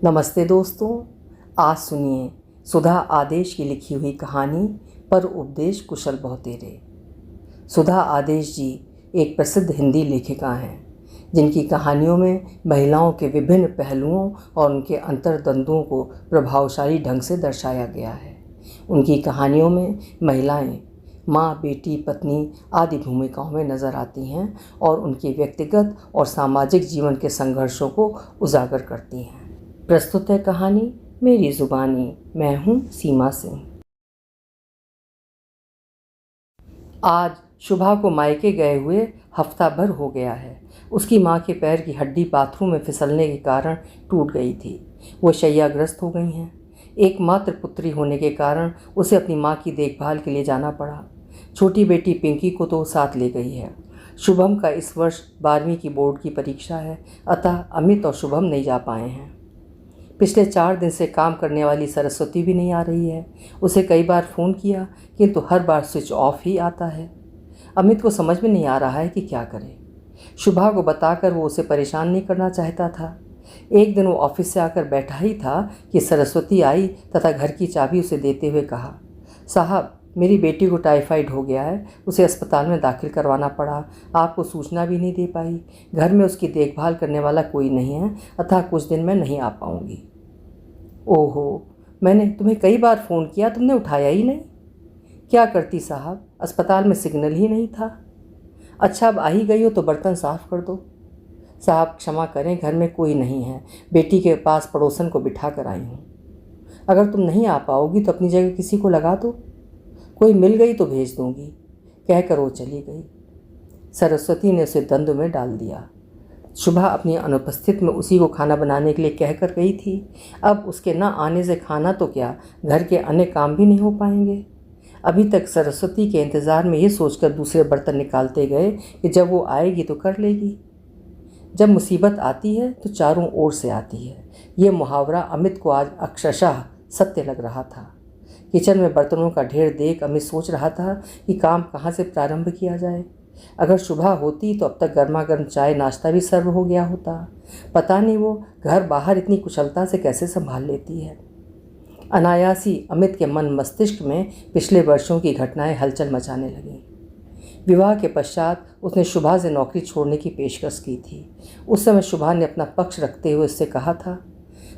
नमस्ते दोस्तों, आज सुनिए सुधा आदेश की लिखी हुई कहानी पर उपदेश कुशल बहुतेरे। सुधा आदेश जी एक प्रसिद्ध हिंदी लेखिका हैं जिनकी कहानियों में महिलाओं के विभिन्न पहलुओं और उनके अंतर्द्वंद्वों को प्रभावशाली ढंग से दर्शाया गया है। उनकी कहानियों में महिलाएं माँ, बेटी, पत्नी आदि भूमिकाओं में नज़र आती हैं और उनके व्यक्तिगत और सामाजिक जीवन के संघर्षों को उजागर करती हैं। प्रस्तुत है कहानी मेरी जुबानी। मैं हूँ सीमा सिंह। आज शुभा को मायके गए हुए हफ्ता भर हो गया है। उसकी माँ के पैर की हड्डी बाथरूम में फिसलने के कारण टूट गई थी। वो शैय्याग्रस्त हो गई हैं। एकमात्र पुत्री होने के कारण उसे अपनी माँ की देखभाल के लिए जाना पड़ा। छोटी बेटी पिंकी को तो साथ ले गई है। शुभम का इस वर्ष 12वीं की बोर्ड की परीक्षा है, अतः अमित और शुभम नहीं जा पाए हैं। पिछले 4 दिन से काम करने वाली सरस्वती भी नहीं आ रही है। उसे कई बार फ़ोन किया किंतु हर बार स्विच ऑफ ही आता है। अमित को समझ में नहीं आ रहा है कि क्या करे। शुभा को बताकर वो उसे परेशान नहीं करना चाहता था। एक दिन वो ऑफिस से आकर बैठा ही था कि सरस्वती आई तथा घर की चाबी उसे देते हुए कहा, साहब मेरी बेटी को टाइफाइड हो गया है, उसे अस्पताल में दाखिल करवाना पड़ा। आपको सूचना भी नहीं दे पाई। घर में उसकी देखभाल करने वाला कोई नहीं है, अतः कुछ दिन मैं नहीं आ पाऊँगी। ओहो, मैंने तुम्हें कई बार फ़ोन किया, तुमने उठाया ही नहीं। क्या करती साहब, अस्पताल में सिग्नल ही नहीं था। अच्छा, अब आ ही गई हो तो बर्तन साफ़ कर दो। साहब क्षमा करें, घर में कोई नहीं है, बेटी के पास पड़ोसन को बिठा कर आई हूँ। अगर तुम नहीं आ पाओगी तो अपनी जगह किसी को लगा दो, कोई मिल गई तो भेज दूँगी, कहकर वो चली गई। सरस्वती ने उसे द्वंद्व में डाल दिया। शुभा अपनी अनुपस्थित में उसी को खाना बनाने के लिए कहकर गई थी। अब उसके न आने से खाना तो क्या, घर के अन्य काम भी नहीं हो पाएंगे। अभी तक सरस्वती के इंतज़ार में ये सोचकर दूसरे बर्तन निकालते गए कि जब वो आएगी तो कर लेगी। जब मुसीबत आती है तो चारों ओर से आती है। ये मुहावरा अमित को आज अक्षरशः सत्य लग रहा था। किचन में बर्तनों का ढेर देख अमित सोच रहा था कि काम कहाँ से प्रारंभ किया जाए। अगर शुभा होती तो अब तक गर्मा गर्म चाय नाश्ता भी सर्व हो गया होता। पता नहीं वो घर बाहर इतनी कुशलता से कैसे संभाल लेती है। अनायासी अमित के मन मस्तिष्क में पिछले वर्षों की घटनाएं हलचल मचाने लगीं। विवाह के पश्चात उसने शुभा से नौकरी छोड़ने की पेशकश की थी। उस समय शुभा ने अपना पक्ष रखते हुए उससे कहा था,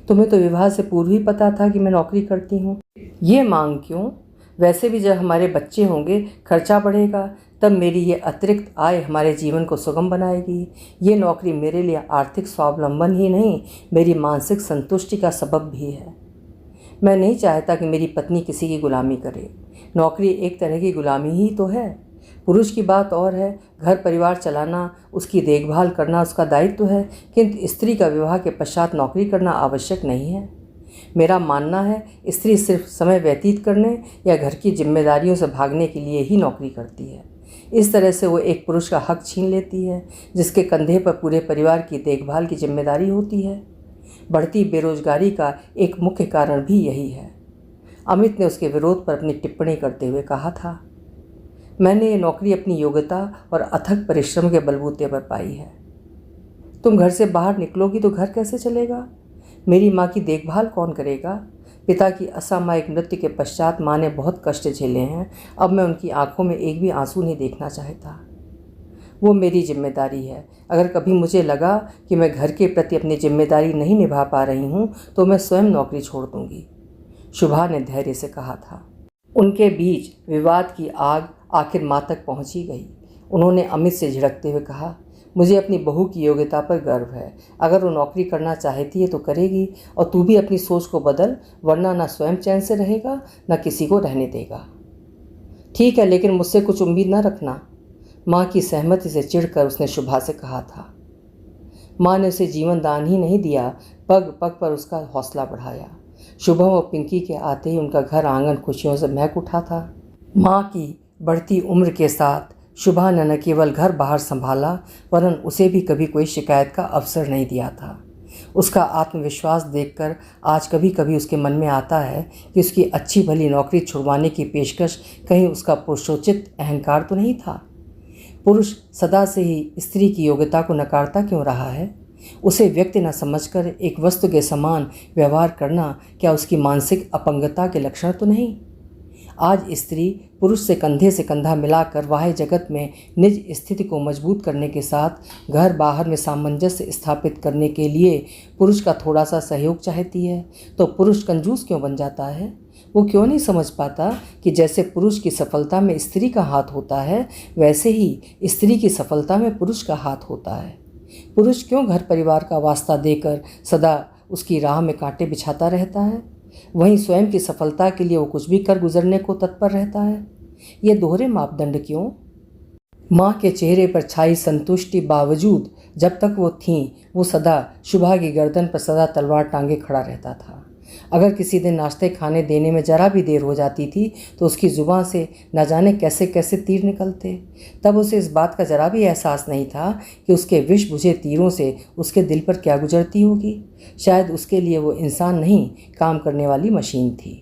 तुम्हें तो विवाह से पूर्व ही पता था कि मैं नौकरी करती हूँ, ये मांग क्यों? वैसे भी जब हमारे बच्चे होंगे खर्चा बढ़ेगा, तब मेरी ये अतिरिक्त आय हमारे जीवन को सुगम बनाएगी। ये नौकरी मेरे लिए आर्थिक स्वावलंबन ही नहीं, मेरी मानसिक संतुष्टि का सबब भी है। मैं नहीं चाहता कि मेरी पत्नी किसी की गुलामी करे। नौकरी एक तरह की गुलामी ही तो है। पुरुष की बात और है, घर परिवार चलाना, उसकी देखभाल करना उसका दायित्व है, किंतु स्त्री का विवाह के पश्चात नौकरी करना आवश्यक नहीं है। मेरा मानना है स्त्री सिर्फ समय व्यतीत करने या घर की जिम्मेदारियों से भागने के लिए ही नौकरी करती है। इस तरह से वो एक पुरुष का हक छीन लेती है जिसके कंधे पर पूरे परिवार की देखभाल की जिम्मेदारी होती है। बढ़ती बेरोजगारी का एक मुख्य कारण भी यही है। अमित ने उसके विरोध पर अपनी टिप्पणी करते हुए कहा था, मैंने ये नौकरी अपनी योग्यता और अथक परिश्रम के बलबूते पर पाई है। तुम घर से बाहर निकलोगी तो घर कैसे चलेगा? मेरी माँ की देखभाल कौन करेगा? पिता की असामयिक मृत्यु के पश्चात माँ ने बहुत कष्ट झेले हैं। अब मैं उनकी आंखों में एक भी आंसू नहीं देखना चाहता। वो मेरी जिम्मेदारी है। अगर कभी मुझे लगा कि मैं घर के प्रति अपनी जिम्मेदारी नहीं निभा पा रही हूँ तो मैं स्वयं नौकरी छोड़ दूँगी, शुभा ने धैर्य से कहा था। उनके बीच विवाद की आग आखिर माँ तक पहुँची गई। उन्होंने अमित से झिड़कते हुए कहा, मुझे अपनी बहू की योग्यता पर गर्व है। अगर वो नौकरी करना चाहती है तो करेगी, और तू भी अपनी सोच को बदल, वरना ना स्वयं चैन से रहेगा ना किसी को रहने देगा। ठीक है, लेकिन मुझसे कुछ उम्मीद न रखना, माँ की सहमति से चिढ़कर उसने शुभा से कहा था। माँ ने उसे जीवन दान ही नहीं दिया, पग पग पर उसका हौसला बढ़ाया। शुभम और पिंकी के आते ही उनका घर आंगन खुशियों से महक उठा था। माँ की बढ़ती उम्र के साथ शुभा ने न केवल घर बाहर संभाला, वरन उसे भी कभी कोई शिकायत का अवसर नहीं दिया था। उसका आत्मविश्वास देखकर आज कभी कभी उसके मन में आता है कि उसकी अच्छी भली नौकरी छुड़वाने की पेशकश कहीं उसका पुरुषोचित अहंकार तो नहीं था। पुरुष सदा से ही स्त्री की योग्यता को नकारता क्यों रहा है? उसे व्यक्ति न समझकर एक वस्तु के समान व्यवहार करना क्या उसकी मानसिक अपंगता के लक्षण तो नहीं? आज स्त्री पुरुष से कंधा मिलाकर बाह्य जगत में निज स्थिति को मजबूत करने के साथ घर बाहर में सामंजस्य स्थापित करने के लिए पुरुष का थोड़ा सा सहयोग चाहती है, तो पुरुष कंजूस क्यों बन जाता है? वो क्यों नहीं समझ पाता कि जैसे पुरुष की सफलता में स्त्री का हाथ होता है, वैसे ही स्त्री की सफलता में पुरुष का हाथ होता है। पुरुष क्यों घर परिवार का वास्ता देकर सदा उसकी राह में कांटे बिछाता रहता है, वहीं स्वयं की सफलता के लिए वो कुछ भी कर गुजरने को तत्पर रहता है? ये दोहरे मापदंड क्यों? माँ के चेहरे पर छाई संतुष्टि बावजूद जब तक वो थीं, वो सदा शुभा की गर्दन पर सदा तलवार टांगे खड़ा रहता था। अगर किसी दिन नाश्ते खाने देने में जरा भी देर हो जाती थी तो उसकी ज़ुबान से न जाने कैसे कैसे तीर निकलते। तब उसे इस बात का जरा भी एहसास नहीं था कि उसके विष बुझे तीरों से उसके दिल पर क्या गुजरती होगी। शायद उसके लिए वो इंसान नहीं, काम करने वाली मशीन थी।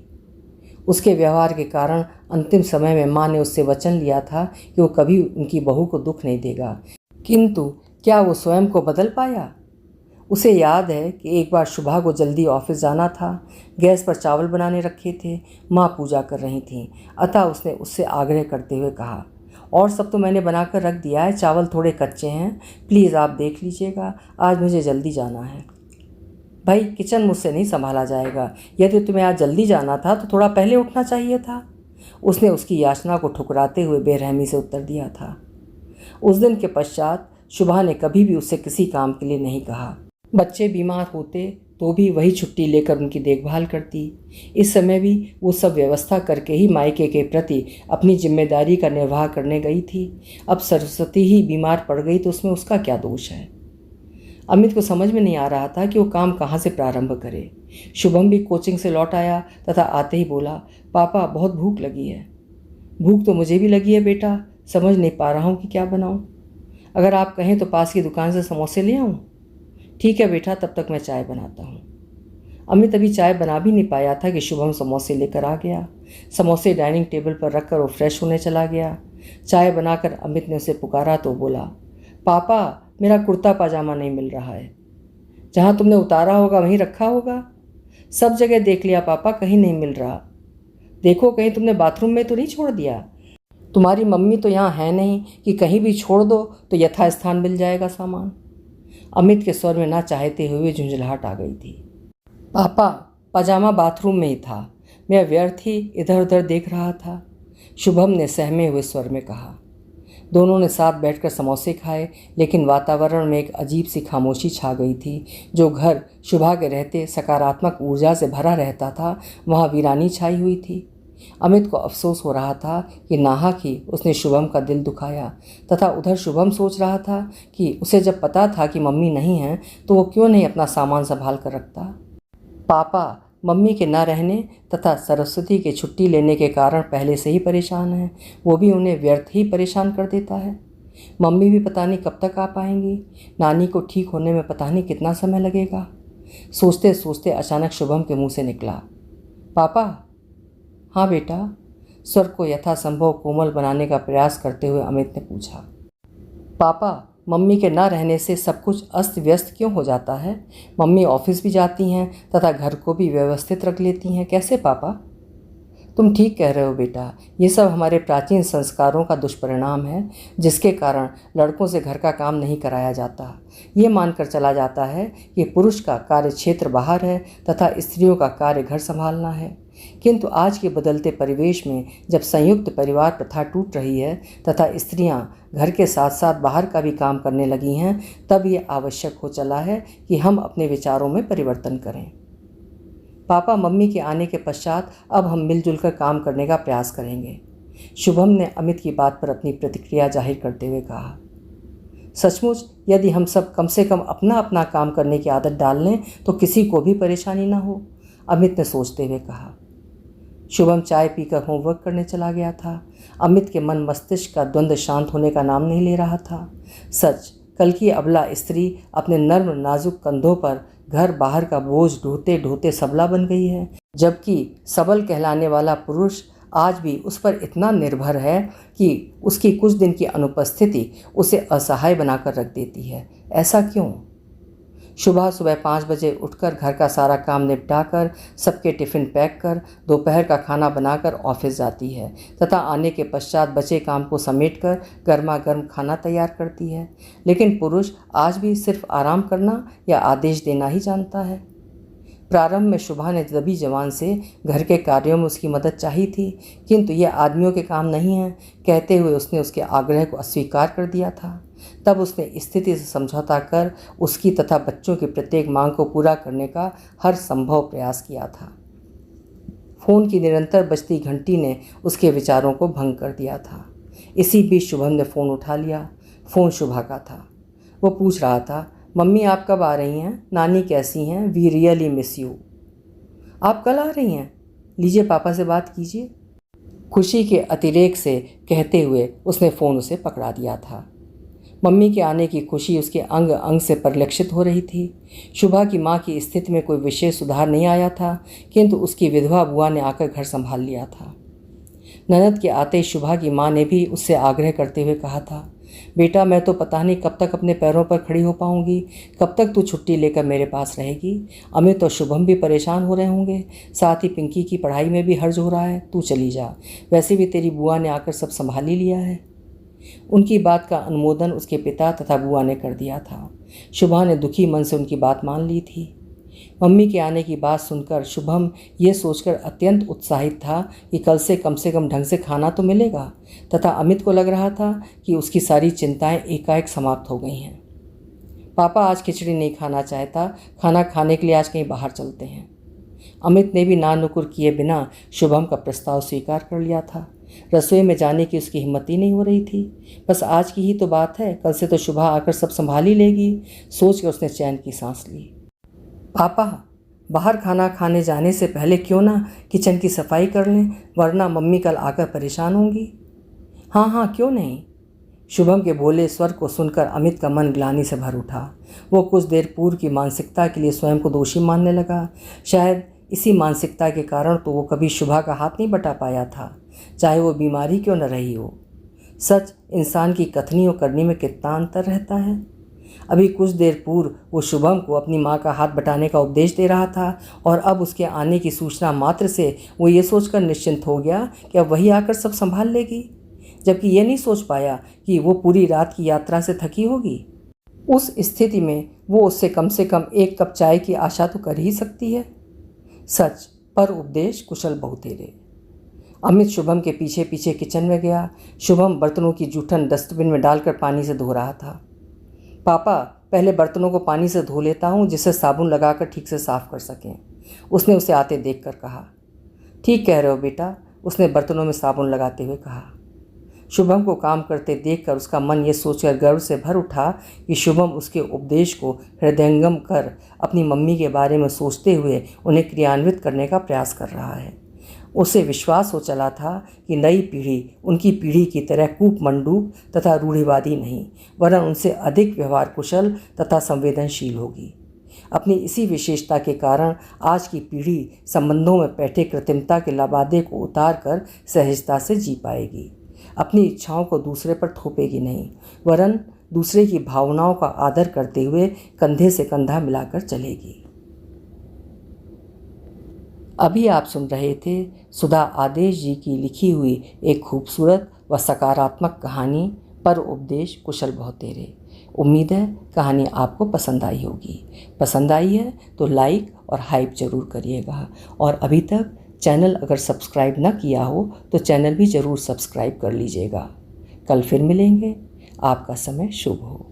उसके व्यवहार के कारण अंतिम समय में माँ ने उससे वचन लिया था कि वो कभी उनकी बहू को दुख नहीं देगा, किंतु क्या वो स्वयं को बदल पाया? उसे याद है कि एक बार शुभा को जल्दी ऑफिस जाना था। गैस पर चावल बनाने रखे थे, माँ पूजा कर रही थीं, अतः उसने उससे आग्रह करते हुए कहा, और सब तो मैंने बनाकर रख दिया है, चावल थोड़े कच्चे हैं, प्लीज़ आप देख लीजिएगा, आज मुझे जल्दी जाना है। भाई, किचन मुझसे नहीं संभाला जाएगा। यदि तुम्हें आज जल्दी जाना था तो थोड़ा पहले उठना चाहिए था। उसने उसकी याचना को ठुकराते हुए बेरहमी से उत्तर दिया था। उस दिन के पश्चात शुभा ने कभी भी उससे किसी काम के लिए नहीं कहा। बच्चे बीमार होते तो भी वही छुट्टी लेकर उनकी देखभाल करती। इस समय भी वो सब व्यवस्था करके ही मायके के प्रति अपनी जिम्मेदारी का निर्वाह करने गई थी। अब सरस्वती ही बीमार पड़ गई तो उसमें उसका क्या दोष है? अमित को समझ में नहीं आ रहा था कि वो काम कहाँ से प्रारंभ करे। शुभम भी कोचिंग से लौट आया तथा आते ही बोला, पापा बहुत भूख लगी है। भूख तो मुझे भी लगी है बेटा, समझ नहीं पा रहा हूँ कि क्या बनाऊँ। अगर आप कहें तो पास की दुकान से समोसे ले आऊँ? ठीक है बेटा, तब तक मैं चाय बनाता हूँ। अमित अभी चाय बना भी नहीं पाया था कि शुभम समोसे लेकर आ गया। समोसे डाइनिंग टेबल पर रखकर वो फ्रेश होने चला गया। चाय बनाकर अमित ने उसे पुकारा तो बोला, पापा मेरा कुर्ता पाजामा नहीं मिल रहा है। जहाँ तुमने उतारा होगा वहीं रखा होगा। सब जगह देख लिया पापा, कहीं नहीं मिल रहा। देखो कहीं तुमने बाथरूम में तो नहीं छोड़ दिया। तुम्हारी मम्मी तो यहाँ है नहीं कि कहीं भी छोड़ दो तो यथास्थान मिल जाएगा सामान। अमित के स्वर में ना चाहते हुए झुंझलाहट आ गई थी। पापा, पजामा बाथरूम में ही था, मैं व्यर्थ ही इधर उधर देख रहा था, शुभम ने सहमे हुए स्वर में कहा। दोनों ने साथ बैठकर समोसे खाए, लेकिन वातावरण में एक अजीब सी खामोशी छा गई थी। जो घर शुभा के रहते सकारात्मक ऊर्जा से भरा रहता था, वहाँ वीरानी छाई हुई थी। अमित को अफसोस हो रहा था कि नाहक ही उसने शुभम का दिल दुखाया, तथा उधर शुभम सोच रहा था कि उसे जब पता था कि मम्मी नहीं है तो वो क्यों नहीं अपना सामान संभाल कर रखता। पापा मम्मी के न रहने तथा सरस्वती के छुट्टी लेने के कारण पहले से ही परेशान हैं, वो भी उन्हें व्यर्थ ही परेशान कर देता है। मम्मी भी पता नहीं कब तक आ पाएंगी, नानी को ठीक होने में पता नहीं कितना समय लगेगा। सोचते सोचते अचानक शुभम के मुंह से निकला, पापा। हाँ बेटा, स्वर को यथासंभव कोमल बनाने का प्रयास करते हुए अमित ने पूछा। पापा, मम्मी के न रहने से सब कुछ अस्त व्यस्त क्यों हो जाता है? मम्मी ऑफिस भी जाती हैं तथा घर को भी व्यवस्थित रख लेती हैं, कैसे पापा? तुम ठीक कह रहे हो बेटा, ये सब हमारे प्राचीन संस्कारों का दुष्परिणाम है, जिसके कारण लड़कों से घर का काम नहीं कराया जाता। ये मानकर चला जाता है कि पुरुष का कार्य क्षेत्र बाहर है तथा स्त्रियों का कार्य घर संभालना है। किंतु आज के बदलते परिवेश में जब संयुक्त परिवार प्रथा टूट रही है तथा स्त्रियां घर के साथ साथ बाहर का भी काम करने लगी हैं, तब ये आवश्यक हो चला है कि हम अपने विचारों में परिवर्तन करें। पापा, मम्मी के आने के पश्चात अब हम मिलजुल कर काम करने का प्रयास करेंगे, शुभम ने अमित की बात पर अपनी प्रतिक्रिया जाहिर करते हुए कहा। सचमुच यदि हम सब कम से कम अपना अपना काम करने की आदत डाल लें तो किसी को भी परेशानी ना हो, अमित ने सोचते हुए कहा। शुभम चाय पीकर होमवर्क करने चला गया था। अमित के मन मस्तिष्क का द्वंद्व शांत होने का नाम नहीं ले रहा था। सच, कल की अबला स्त्री अपने नर्म नाजुक कंधों पर घर बाहर का बोझ ढोते ढोते सबला बन गई है, जबकि सबल कहलाने वाला पुरुष आज भी उस पर इतना निर्भर है कि उसकी कुछ दिन की अनुपस्थिति उसे असहाय बनाकर रख देती है। ऐसा क्यों? सुबह सुबह 5 बजे उठकर घर का सारा काम निपटाकर सबके टिफ़िन पैक कर दोपहर का खाना बनाकर ऑफिस जाती है तथा आने के पश्चात बचे काम को समेटकर गर्मा गर्म खाना तैयार करती है। लेकिन पुरुष आज भी सिर्फ आराम करना या आदेश देना ही जानता है। प्रारंभ में शुभा ने तभी जवान से घर के कार्यों में उसकी मदद चाही थी, किंतु यह आदमियों के काम नहीं है कहते हुए उसने उसके आग्रह को अस्वीकार कर दिया था। तब उसने स्थिति से समझौता कर उसकी तथा बच्चों की प्रत्येक मांग को पूरा करने का हर संभव प्रयास किया था। फ़ोन की निरंतर बजती घंटी ने उसके विचारों को भंग कर दिया था। इसी बीच शुभम ने फ़ोन उठा लिया। फ़ोन शुभा का था। वो पूछ रहा था, मम्मी आप कब आ रही हैं? नानी कैसी हैं? We really miss you. आप कल आ रही हैं? लीजिए पापा से बात कीजिए। खुशी के अतिरेक से कहते हुए उसने फ़ोन उसे पकड़ा दिया था। मम्मी के आने की खुशी उसके अंग अंग से परिलक्षित हो रही थी। शुभा की माँ की स्थिति में कोई विशेष सुधार नहीं आया था, किंतु उसकी विधवा बुआ ने आकर घर संभाल लिया था। ननद के आते ही शुभा की माँ ने भी उससे आग्रह करते हुए कहा था, बेटा मैं तो पता नहीं कब तक अपने पैरों पर खड़ी हो पाऊंगी, कब तक तू छुट्टी लेकर मेरे पास रहेगी। अमित और शुभम भी परेशान हो रहे होंगे, साथ ही पिंकी की पढ़ाई में भी हर्ज हो रहा है, तू चली जा। वैसे भी तेरी बुआ ने आकर सब संभाल ही लिया है। उनकी बात का अनुमोदन उसके पिता तथा बुआ ने कर दिया था। शुभा ने दुखी मन से उनकी बात मान ली थी। मम्मी के आने की बात सुनकर शुभम ये सोचकर अत्यंत उत्साहित था कि कल से कम ढंग से खाना तो मिलेगा, तथा अमित को लग रहा था कि उसकी सारी चिंताएं एकाएक समाप्त हो गई हैं। पापा आज खिचड़ी नहीं खाना चाहता, खाना खाने के लिए आज कहीं बाहर चलते हैं। अमित ने भी ना नुकुर किए बिना शुभम का प्रस्ताव स्वीकार कर लिया था। रसोई में जाने की उसकी हिम्मत ही नहीं हो रही थी। बस आज की ही तो बात है, कल से तो शुभा आकर सब संभाल ही लेगी, सोच कर उसने चैन की सांस ली। पापा बाहर खाना खाने जाने से पहले क्यों ना किचन की सफाई कर लें, वरना मम्मी कल आकर परेशान होंगी। हाँ हाँ क्यों नहीं। शुभम के बोले स्वर को सुनकर अमित का मन ग्लानि से भर उठा। वो कुछ देर पूर्व की मानसिकता के लिए स्वयं को दोषी मानने लगा। शायद इसी मानसिकता के कारण तो वो कभी शुभा का हाथ नहीं बटा पाया था, चाहे वो बीमारी क्यों न रही हो। सच इंसान की कथनी और करनी में कितना अंतर रहता है। अभी कुछ देर पूर्व वो शुभम को अपनी माँ का हाथ बटाने का उपदेश दे रहा था, और अब उसके आने की सूचना मात्र से वो ये सोचकर निश्चिंत हो गया कि अब वही आकर सब संभाल लेगी, जबकि ये नहीं सोच पाया कि वो पूरी रात की यात्रा से थकी होगी। उस स्थिति में वो उससे कम से कम एक कप चाय की आशा तो कर ही सकती है। सच पर उपदेश कुशल बहुतेरे। अमित शुभम के पीछे पीछे किचन में गया। शुभम बर्तनों की जूठन डस्टबिन में डालकर पानी से धो रहा था। पापा पहले बर्तनों को पानी से धो लेता हूँ, जिससे साबुन लगाकर ठीक से साफ़ कर सकें, उसने उसे आते देखकर कहा। ठीक कह रहे हो बेटा, उसने बर्तनों में साबुन लगाते हुए कहा। शुभम को काम करते देखकर उसका मन ये सोचकर गर्व से भर उठा कि शुभम उसके उपदेश को हृदयंगम कर अपनी मम्मी के बारे में सोचते हुए उन्हें क्रियान्वित करने का प्रयास कर रहा है। उसे विश्वास हो चला था कि नई पीढ़ी उनकी पीढ़ी की तरह कूपमंडूक तथा रूढ़िवादी नहीं, वरन उनसे अधिक व्यवहार कुशल तथा संवेदनशील होगी। अपनी इसी विशेषता के कारण आज की पीढ़ी संबंधों में बैठे कृत्रिमता के लबादे को उतार कर सहजता से जी पाएगी। अपनी इच्छाओं को दूसरे पर थोपेगी नहीं, वरन दूसरे की भावनाओं का आदर करते हुए कंधे से कंधा मिलाकर चलेगी। अभी आप सुन रहे थे सुधा आदेश जी की लिखी हुई एक खूबसूरत व सकारात्मक कहानी पर उपदेश कुशल बहुतेरे। उम्मीद है कहानी आपको पसंद आई होगी। पसंद आई है तो लाइक और हाइप ज़रूर करिएगा, और अभी तक चैनल अगर सब्सक्राइब न किया हो तो चैनल भी ज़रूर सब्सक्राइब कर लीजिएगा। कल फिर मिलेंगे। आपका समय शुभ हो।